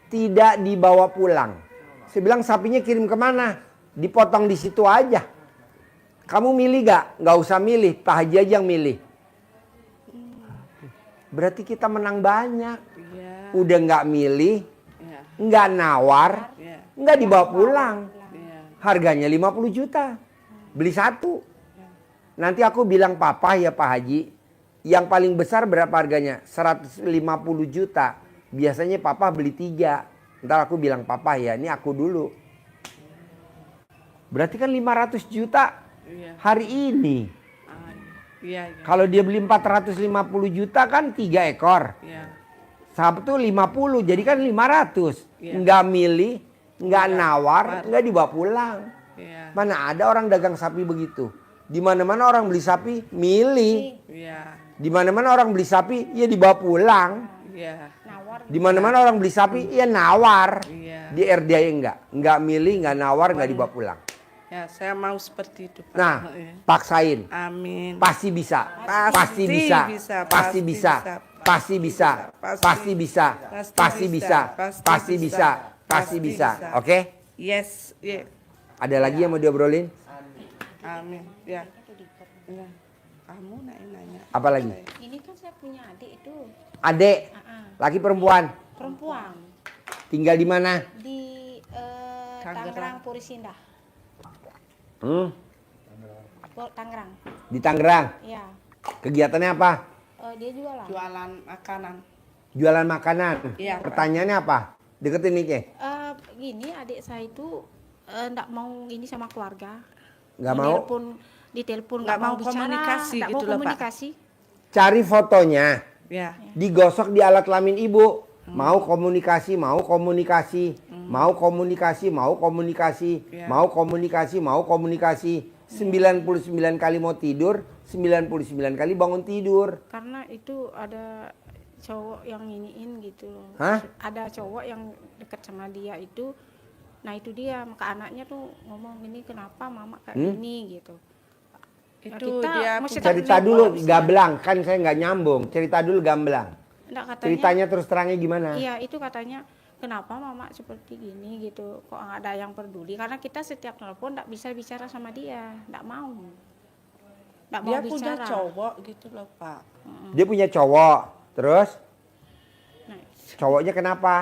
tidak dibawa pulang. Saya bilang sapinya kirim kemana? Dipotong di situ aja. Kamu milih gak? Gak usah milih, Pak Haji aja yang milih. Berarti kita menang banyak. ya, Udah gak milih, ya, gak nawar, ya, gak dibawa pulang. ya, Harganya 50 juta. Beli satu. Nanti aku bilang papa ya Pak Haji. Yang paling besar berapa harganya? 150 juta. Biasanya papa beli 3. Ntar aku bilang papa ya ini aku dulu. Berarti kan 500 juta ya, hari ini. iya, ya, Kalau dia beli 450 juta kan 3 ekor. ya, Sabtu 50 jadi kan 500. Iya. Nggak milih, nggak Nggak nawar, nawar. nggak dibawa pulang. ya, Mana ada orang dagang sapi begitu. Di mana-mana orang beli sapi milih. ya, Di mana-mana orang beli sapi ya dibawa pulang. ya, Nawar. Di mana-mana orang beli sapi ya nawar. iya. Di RDI enggak milih, enggak nawar, enggak dibawa pulang. Ya, saya mau seperti itu, Pak. Nah, Ya. paksain. Amin. Pasti bisa. Pasti Pasti bisa. bisa, Pasti pasti bisa. bisa. Pasti bisa. Pasti bisa. Pasti bisa. Pasti bisa. Pasti bisa. Oke? Yes, ya. Ada lagi yang mau diobrolin? Amin. Ya. Ya. kamu nanya. Apa lagi? Ini kan saya punya adik itu Adek, ah, laki perempuan. perempuan Tinggal di mana? di Tangerang. Tangerang Purisindah. Hmm, Tangerang. di Tangerang. Ya. Kegiatannya apa? Dia jualan. Jualan makanan. Jualan makanan. Iya, Pak. Pertanyaannya apa? Deketin mic-nya. Gini adik saya itu enggak mau ini sama keluarga. Nggak mau? Ditelepon Nggak nggak mau mau bicara, komunikasi nggak gitu mau loh, Pak. komunikasi. Cari fotonya. Ya. Digosok di alat kelamin ibu. Mau komunikasi, mau komunikasi, mau komunikasi, mau komunikasi, Ya. mau komunikasi, mau komunikasi. 99 kali mau tidur, 99 kali bangun tidur. Karena itu ada cowok yang iniin gitu loh. Hah? Ada cowok yang dekat sama dia itu. Nah itu dia, maka anaknya tuh ngomong ini kenapa mama kayak gini gitu. Itu Kita dia mesti punya- Cerita dulu gamblang, kan saya nggak nyambung. Cerita dulu gamblang. Enggak, katanya. Ceritanya terus terangnya gimana? Iya itu katanya kenapa mama seperti gini gitu. Kok nggak ada yang peduli. Karena kita setiap telepon nggak bisa bicara sama dia. Nggak mau. Nggak mau Dia punya bicara. cowok gitu loh, Pak. Dia punya cowok, terus Nah, cowoknya kenapa?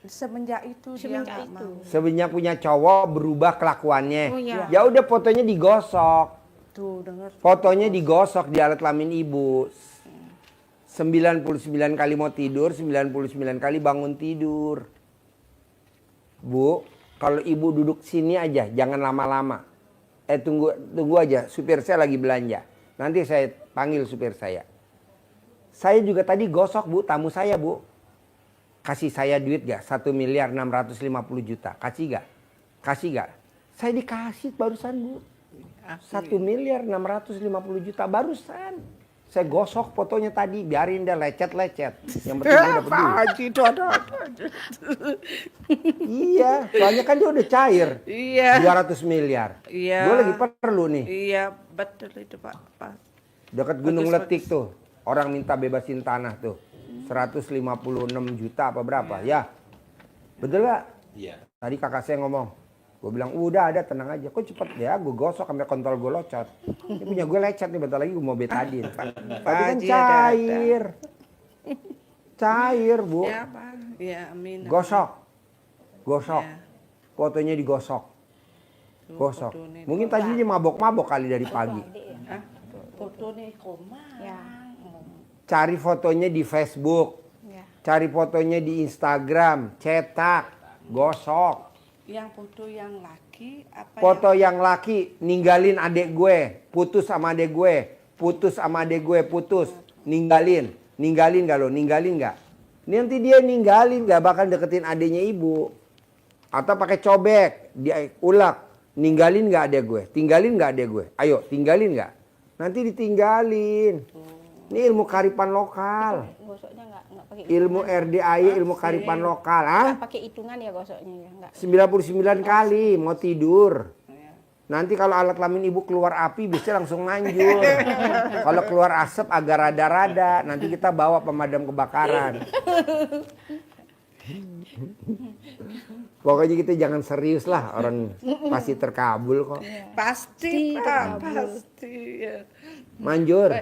Semenjak itu dia semenjak nggak itu. mau. Sebenarnya punya cowok berubah kelakuannya. Oh, iya. Ya udah fotonya digosok. Tuh, denger. Fotonya digosok di alat kelamin ibu. 99 kali mau tidur, 99 kali bangun tidur. Bu, kalau ibu duduk sini aja, jangan lama-lama. Tunggu aja, supir saya lagi belanja. Nanti saya panggil supir saya. Saya juga tadi gosok bu, tamu saya bu. Kasih saya duit gak? 1.650.000.000. Kasih gak? Kasih gak? Saya dikasih barusan bu. 1.650.000.000 barusan. Saya gosok fotonya tadi, biarin dia lecet-lecet. Yang penting dia udah peduli. Haji, ada. Iya, soalnya kan dia udah cair. Iya. 200 miliar. Iya. Gue lagi perlu nih. Iya, betul itu, Pak. Dekat Gunung Bagus, Letik tuh. Orang minta bebasin tanah tuh. 156 juta apa berapa? Ya. Betul gak? Iya. Tadi kakak saya ngomong. Gue bilang udah ada, tenang aja. Kok cepet ya, gue gosok sampai kontol gue locot. Ini punya gue lecet nih, bentar lagi gue mau betadin. Tapi kan Haji ada. cair. Cair bu. Ya, Pak. Ya, amin. Gosok. Gosok. Ya. Fotonya digosok. Tuh, Gosok. fotonya. Mungkin tadi dia mabok-mabok kali dari pagi. Hah? Fotonya koma. Ya. Cari fotonya di Facebook. Ya. Cari fotonya di Instagram. Cetak. Gosok. Yang foto yang laki apa Foto yang laki ninggalin adek gue. Putus sama adek gue. Putus sama adek gue. Putus. Ninggalin. Ninggalin gak lo? Ninggalin gak? Nanti dia ninggalin gak bakal deketin adeknya ibu. Atau pakai cobek. Dia ulak. Ninggalin gak adek gue? Tinggalin gak adek gue? Ayo tinggalin gak? Nanti ditinggalin. Ini ilmu kearifan lokal. Gosoknya nggak pakai Ilmu RDAY, ilmu kearifan lokal. Ah? nggak pakai hitungan ya gosoknya ya nggak. 99 kali mau tidur. Nanti kalau alat kelamin ibu keluar api bisa langsung manjur. Kalau keluar asap agak rada-rada, nanti kita bawa pemadam kebakaran. Pokoknya kita jangan serius lah, orang pasti terkabul kok. Pasti, Pak. Pasti. Ya. Manjur.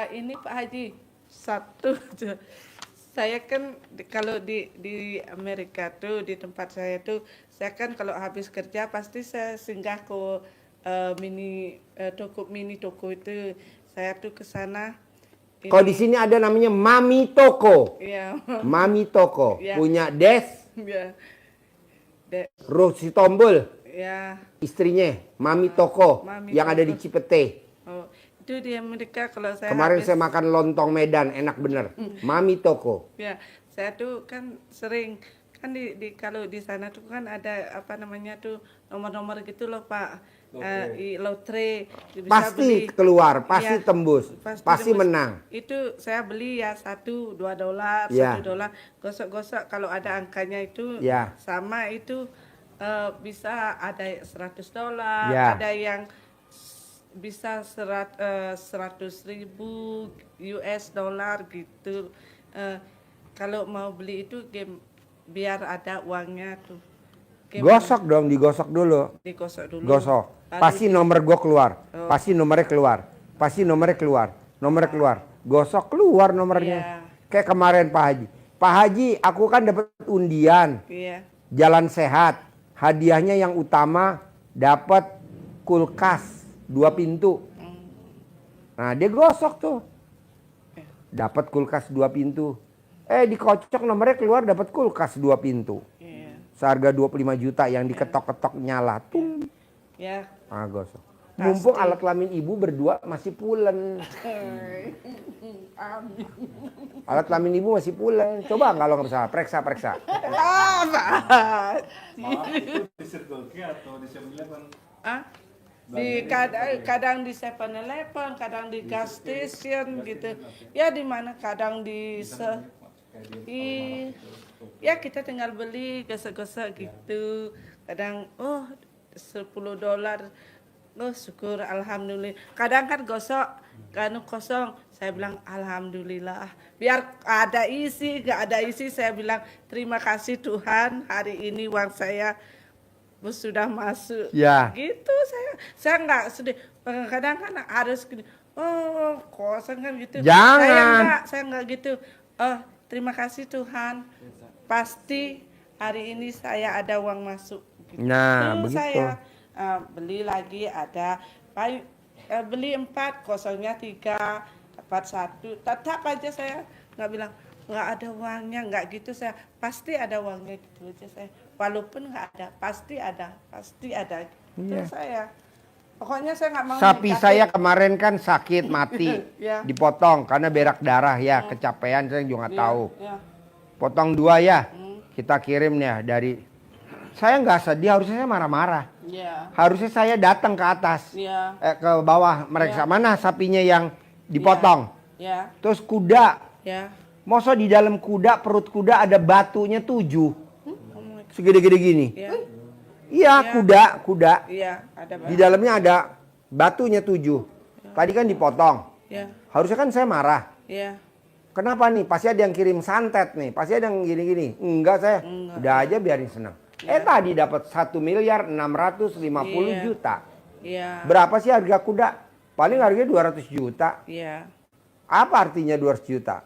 Ini Pak Haji, satu saya kan kalau di Amerika tuh di tempat saya tuh saya kan kalau habis kerja pasti saya singgah ke mini toko itu saya tuh ke sana. Kalau di sini ada namanya Mami Toko. Iya. Mami Toko Ya. punya Des, Ya. Rosi Tombol, Ya. istrinya Mami Toko Mami yang ada di Toko. Cipete. Oh, itu di Amerika kalau saya Kemarin habis- saya makan lontong Medan, enak bener. Mami Toko. Ya, saya tuh kan sering kan kalau di sana tuh kan ada apa namanya tuh nomor-nomor gitu loh Pak. Lotre bisa Pasti beli. keluar, pasti Ya, tembus, pasti tembus. menang. Itu saya beli ya $1, $2, Ya. $1 gosok-gosok kalau ada angkanya itu Ya. sama itu bisa ada $100, Ya. ada yang bisa 100.000 US dollar gitu. Kalau mau beli itu game biar ada uangnya tuh. Gosok dong, digosok dulu. Digosok dulu. Gosok. Baru Pasti nomor gua keluar. Pasti nomornya keluar. pasti nomornya keluar. Gosok keluar nomornya. Iya. Kayak kemarin Pak Haji. Pak Haji, aku kan dapat undian. Iya. Jalan sehat. Hadiahnya yang utama dapat kulkas 2 pintu. Nah, dia gosok tuh. Dapat kulkas 2 pintu. Dikocok nomornya keluar dapat kulkas 2 pintu. Iya. Seharga 25 juta yang diketok-ketok nyala. Tung. Ya. Ah, gosok. Mumpung alat kelamin ibu berdua masih pulen. Alat kelamin ibu masih pulen. Coba kalau nggak bisa, periksa. Ah, Pak. Maaf, itu di Circle K atau di 7-Eleven? Ah? Kadang di 7-Eleven, kadang di gas station gitu. Ya di mana kadang ya kita tinggal beli gosok-gosok gitu. Kadang $10. Oh syukur alhamdulillah. Kadang kan gosok kan kosong. Saya bilang alhamdulillah. Biar ada isi, gak ada isi saya bilang terima kasih Tuhan hari ini uang saya sudah masuk. Ya. Gitu saya nggak sedih. Kadang kan harus gini. Oh kosong kan gitu. Jangan. Saya nggak gitu. Oh terima kasih Tuhan. Pasti hari ini saya ada uang masuk. Gitu. Nah, begitu. Saya beli lagi ada beli 4 kosongnya 3 dapat 1 tetap aja saya nggak bilang nggak ada uangnya nggak gitu saya pasti ada uangnya gitu aja saya walaupun nggak ada pasti ada gitu Iya. saya pokoknya saya nggak mau Sapi sakit. saya kemarin kan sakit mati. Ya. Dipotong karena berak darah ya, kecapean saya juga nggak Ya, tahu. ya. Potong 2 ya. Kita kirim ya dari. Saya nggak sedih, harusnya saya marah-marah. Ya. Harusnya saya datang ke atas, Ya. ke bawah mereka. Mana sapinya yang dipotong? Ya. Terus kuda, Ya. masa di dalam kuda, perut kuda ada batunya 7. Segede-gede gini. Ya. Iya, kuda. Iya, ada Di dalamnya ada batunya 7. Tadi kan dipotong. Ya. Harusnya kan saya marah. Ya. Kenapa nih? Pasti ada yang kirim santet nih. Pasti ada yang gini-gini. Enggak saya. Enggak. Udah aja biarin senang. Tadi dapat 1.650.000.000 juta. Iya. Berapa sih harga kuda? Paling harganya 200 juta. Iya. Apa artinya 200 juta?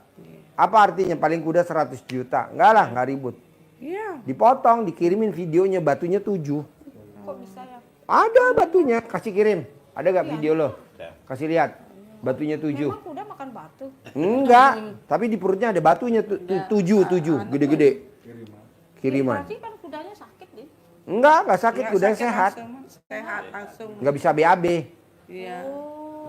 Apa artinya paling kuda 100 juta? Enggak lah, nggak ribut. Iya. Dipotong, dikirimin videonya batunya 7. Kok bisa ya? Ada batunya, kasih kirim. Ada gak video lo? Kasih lihat. Batunya 7. Memang kuda makan batu. Enggak, tapi di perutnya ada batunya 7, gede-gede. Kiriman. Berarti kan kudanya sakit deh. Enggak sakit, Nggak kuda sakit sehat. Sehat langsung. Enggak bisa BAB. Iya.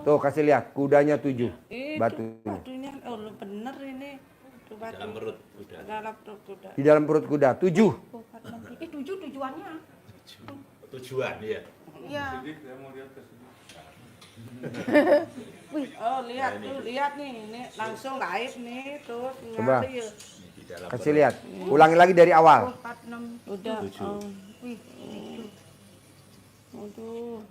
Tuh kasih lihat, kudanya 7. Itu Batunya. batunya, oh lu bener ini. Itu batu. Dalam perut kuda. Dalam perut kuda. Di dalam perut kuda 7. 7 tujuannya. Tujuan ya. Iya. Sidik, saya mau lihat ke sini. Oh lihat tuh, lihat nih, ini langsung live nih tuh. Coba. Ngalir. Kasih lihat. Ulangi lagi dari awal. 4, 6. Udah. Wih, Aduh.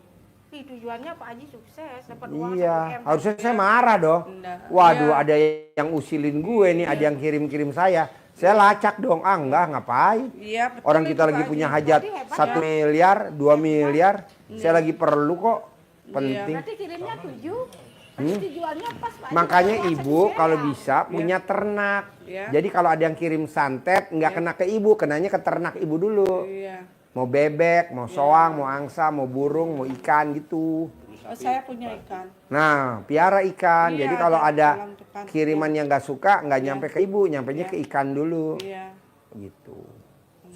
wih tujuannya Pak Haji sukses dapat uang 1 Iya, M. harusnya saya marah dong. Enggak. Waduh, Iya. ada yang usilin gue nih, ada yang kirim-kirim saya. Saya lacak dong. Ah, enggak, ngapain? Iya, betul Orang itu, kita lagi Pak punya Haji. hajat Berarti hebat 1 miliar, 2 miliar. Saya lagi perlu kok. Penting. Berarti kirimnya 7. Berarti tujuannya pas Pak Haji. Makanya dapat uang ibu 1 kalau miliar. bisa punya ternak. Iya. Jadi kalau ada yang kirim santet, nggak kena ke ibu, kenanya ke ternak ibu dulu. Iya. Mau bebek, mau soang, mau angsa, mau burung, mau ikan gitu. Oh, saya punya ikan. Nah, piara ikan. Iya, Jadi kalau di ada kolam depan. kiriman yang nggak suka, nggak nyampe ke ibu, nyampenya ke ikan dulu. Iya. Gitu.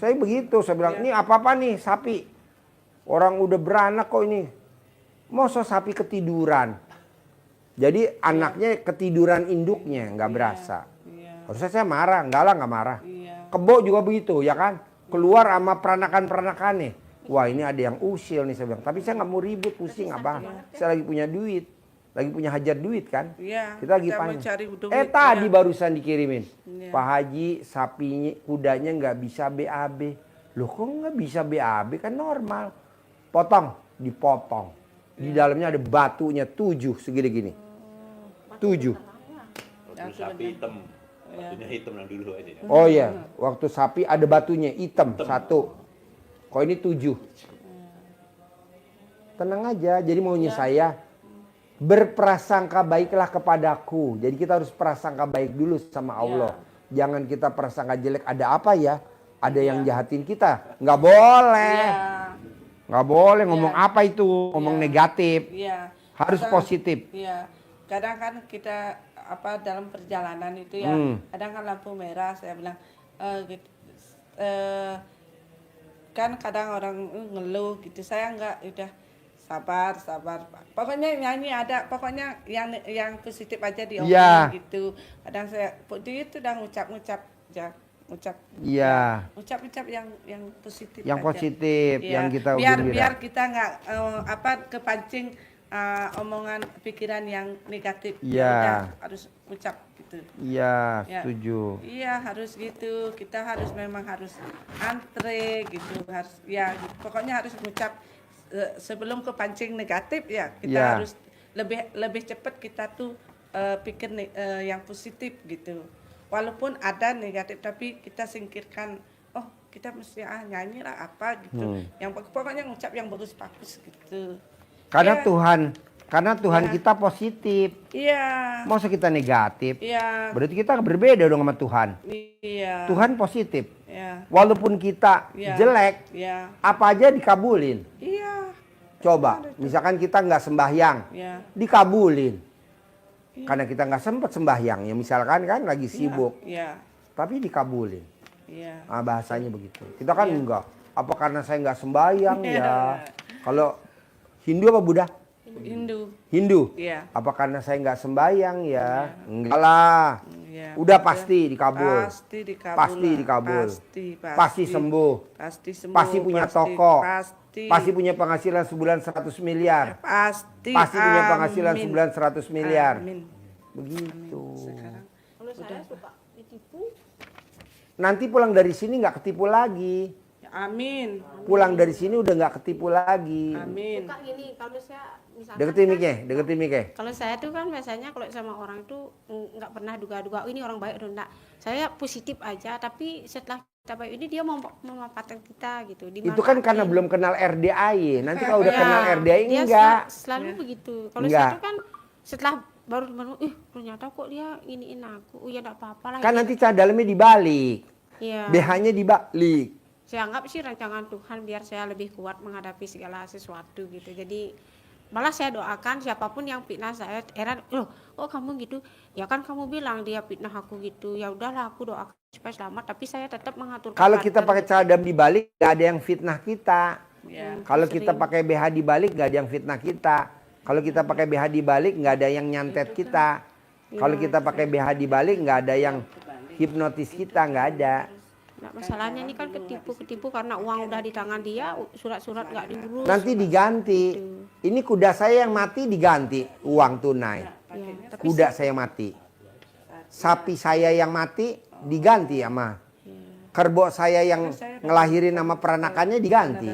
Saya begitu, saya bilang, ini apa-apa nih sapi. Orang udah beranak kok ini. Masa sapi ketiduran. Jadi anaknya ketiduran induknya, nggak berasa. Iya. Harusnya saya marah, enggak lah nggak marah. Iya. Kebo juga begitu, ya kan? Keluar sama peranakan-peranakannya. Wah ini ada yang usil nih saya bilang. Tapi saya nggak mau ribut, pusing apa. Saya lagi punya duit. Lagi punya hajat duit kan. Iya. Kita lagi mau panjang. cari duit. Tadi iya. barusan dikirimin. Iya. Pak Haji sapinya, kudanya nggak bisa BAB. Loh kok nggak bisa BAB kan normal. Potong, dipotong. Di dalamnya ada batunya 7 segini gini. 7. Waktu sapi hitam. Batunya hitam yang dulu aja. Oh iya, waktu sapi ada batunya hitam 1. Kok ini 7. Tenang aja, jadi maunya saya berprasangka baiklah kepadaku. Jadi kita harus prasangka baik dulu sama Allah. Jangan kita prasangka jelek. Ada apa ya? Ada yang jahatin kita. Nggak boleh. Nggak boleh ngomong apa itu. Ngomong negatif. Iya. Harus positif. Iya. Kadang kan kita dalam perjalanan itu ya, kadang kan lampu merah saya bilang gitu, kan kadang orang ngeluh gitu, saya enggak, udah sabar, pokoknya nyanyi ada, pokoknya yang positif aja diomongin gitu. Kadang saya itu udah ngucap ya, ngucap yang positif Yang aja. positif, yang kita biar kita nggak kepancing omongan pikiran yang negatif. Iya. Harus ucap gitu. Iya, setuju. Iya, harus gitu. Kita memang harus antre gitu. Harus gitu. Pokoknya harus mengucap sebelum kepancing negatif ya. Kita harus lebih cepat kita tuh pikir yang positif gitu. Walaupun ada negatif tapi kita singkirkan. Oh, kita mesti nyanyi lah apa gitu. Yang pokoknya ngucap yang bagus-bagus gitu. Karena Tuhan kita positif. Iya. Masa kita negatif? Iya. Berarti kita berbeda dong sama Tuhan. Iya. Tuhan positif. Iya. Walaupun kita jelek, apa aja dikabulin. Iya. Coba, misalkan kita nggak sembahyang, dikabulin. Karena kita nggak sempat sembahyang, ya misalkan kan lagi sibuk, tapi dikabulin. Nah, bahasanya begitu. Kita kan enggak. Apa karena saya nggak sembahyang ya? Kalau Hindu apa Buddha? Hindu. Iya. Apa karena saya nggak sembahyang ya? Enggak lah. Udah pasti dikabul. Pasti dikabul. Pasti sembuh. Pasti punya toko. Pasti punya penghasilan sebulan 100 miliar. Pasti punya penghasilan sebulan 100 miliar. Amin. Begitu. Kalau saya suka ditipu. Nanti pulang dari sini nggak ketipu lagi. Amin. Pulang dari sini udah nggak ketipu lagi. Amin. Suka gini, kalau saya misalkan Deketin miknya. kalau saya tuh kan biasanya kalau sama orang tuh nggak pernah duga-duga ini orang baik atau enggak. Saya positif aja, tapi setelah kita baik ini dia mau memanfaatkan kita gitu. Itu kan karena belum kenal RDAI. Nanti kalau udah kenal RDAI dia enggak. selalu begitu. Kalau saya tuh kan setelah baru ternyata kok dia iniin aku. Oh ya enggak apa-apa lah. Kan nanti cara dalamnya dibalik. Iya. BH-nya dibalik. Saya anggap sih rancangan Tuhan biar saya lebih kuat menghadapi segala sesuatu gitu. Jadi malah saya doakan siapapun yang fitnah saya, heran, loh kok kamu gitu? Ya kan kamu bilang dia fitnah aku gitu. Ya udahlah aku doakan supaya selamat, tapi saya tetap mengatur. Kalau kita pakai cadam dibalik nggak ada yang fitnah kita. Kalau kita sering. pakai BH dibalik nggak ada yang fitnah kita. Kalau kita pakai BH dibalik nggak ada yang nyantet kita. Kalau kita pakai BH dibalik nggak ada yang hipnotis kita, nggak ada. Nah, masalahnya ini kan ketipu karena uang udah di tangan dia, surat-surat nggak diurus. Nanti diganti. Ini kuda saya yang mati diganti uang tunai. Ya, Kuda saya mati. Sapi saya yang mati diganti sama. Kerbau saya yang ngelahirin nama peranakannya diganti.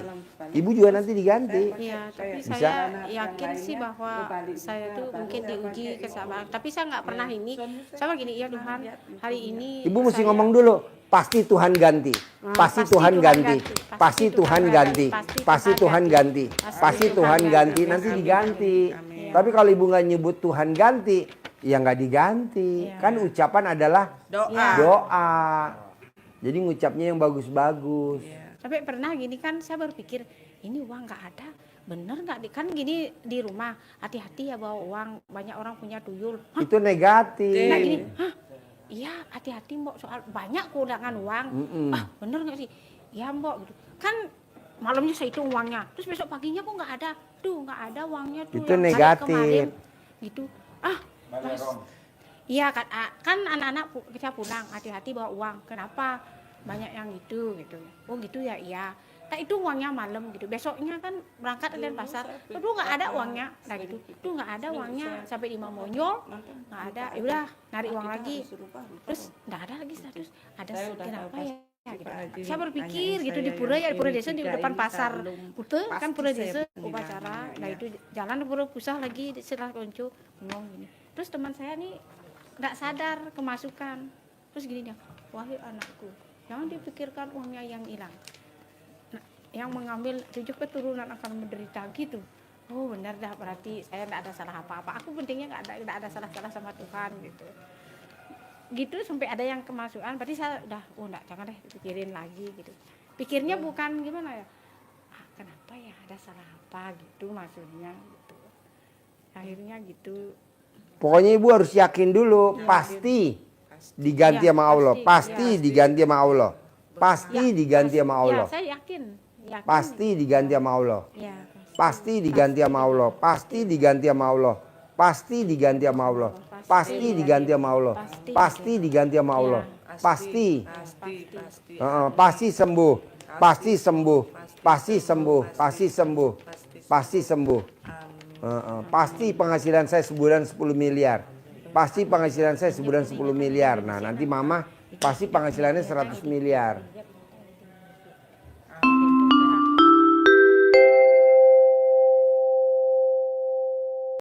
Ibu juga nanti diganti. Iya, tapi Bisa? saya yakin sih bahwa saya tuh mungkin diuji kesabaran. Tapi saya nggak pernah ini. Sama gini, ya Tuhan, hari ini. Ibu mesti saya- ngomong dulu. Pasti Tuhan ganti. Pasti Tuhan ganti. Pasti Tuhan ganti. Pasti Tuhan ganti. Pasti Tuhan ganti. Nanti diganti. Tapi kalau ibu nggak nyebut Tuhan ganti, ya nggak diganti. Kan ucapan adalah doa. Jadi ngucapnya yang bagus-bagus. Tapi pernah gini kan saya berpikir ini uang nggak ada, bener nggak? Kan gini di rumah hati-hati ya bawa uang, banyak orang punya tuyul. Hah? Itu negatif. Nah gini, iya hati-hati mbok soal banyak keuangan uang. Bener nggak sih? Ya mbok gitu. Kan malamnya saya hitung uangnya, terus besok paginya kok nggak ada, tuh nggak ada uangnya tuh. Itu yang hari negatif. kemarin. Gitu. Mas, iya kan anak-anak kita pulang hati-hati bawa uang. Kenapa? Banyak yang gitu. Oh gitu ya, iya. Nah itu uangnya malam gitu. Besoknya kan berangkat dan pasar. Aduh nggak ada uangnya. Nah gitu. Tuh nggak ada uangnya sampai di Mamonyol. Nggak ada. Ya udah narik uang lagi. Terus nggak ada lagi status. Ada kenapa ya? Gitu. Saya berpikir gitu di pura ya, di pura desa di depan pasar. Betul kan pura desa upacara. Nah itu jalan di pura pusah lagi setelah konco ngomong gini. Terus teman saya nih nggak sadar kemasukan. Terus gini dia, wahai anakku, jangan dipikirkan uangnya yang hilang. Nah, yang mengambil 7 keturunan akan menderita gitu. oh benar dah, berarti saya nggak ada salah apa-apa. Aku pentingnya nggak ada salah-salah sama Tuhan gitu. Gitu sampai ada yang kemasukan, berarti saya udah, oh enggak, jangan deh pikirin lagi gitu. Pikirnya bukan gimana ya, kenapa ya, ada salah apa gitu maksudnya gitu. Akhirnya gitu. Pokoknya ibu harus yakin dulu, Ya, pasti diganti Ya, sama Allah, pasti, pasti diganti sama Allah, pasti diganti sama Allah, Ya, saya yakin pasti diganti sama Allah, Ya, pasti diganti sama Allah, pasti diganti sama Allah, pasti diganti sama Allah, pasti diganti sama Allah, pasti diganti sama Allah, pasti, pasti sembuh, pasti sembuh, pasti sembuh, pasti sembuh, pasti sembuh. Pasti penghasilan saya sebulan 10 miliar. Pasti penghasilan saya sebulan 10 miliar. Nah nanti mama pasti penghasilannya 100 miliar.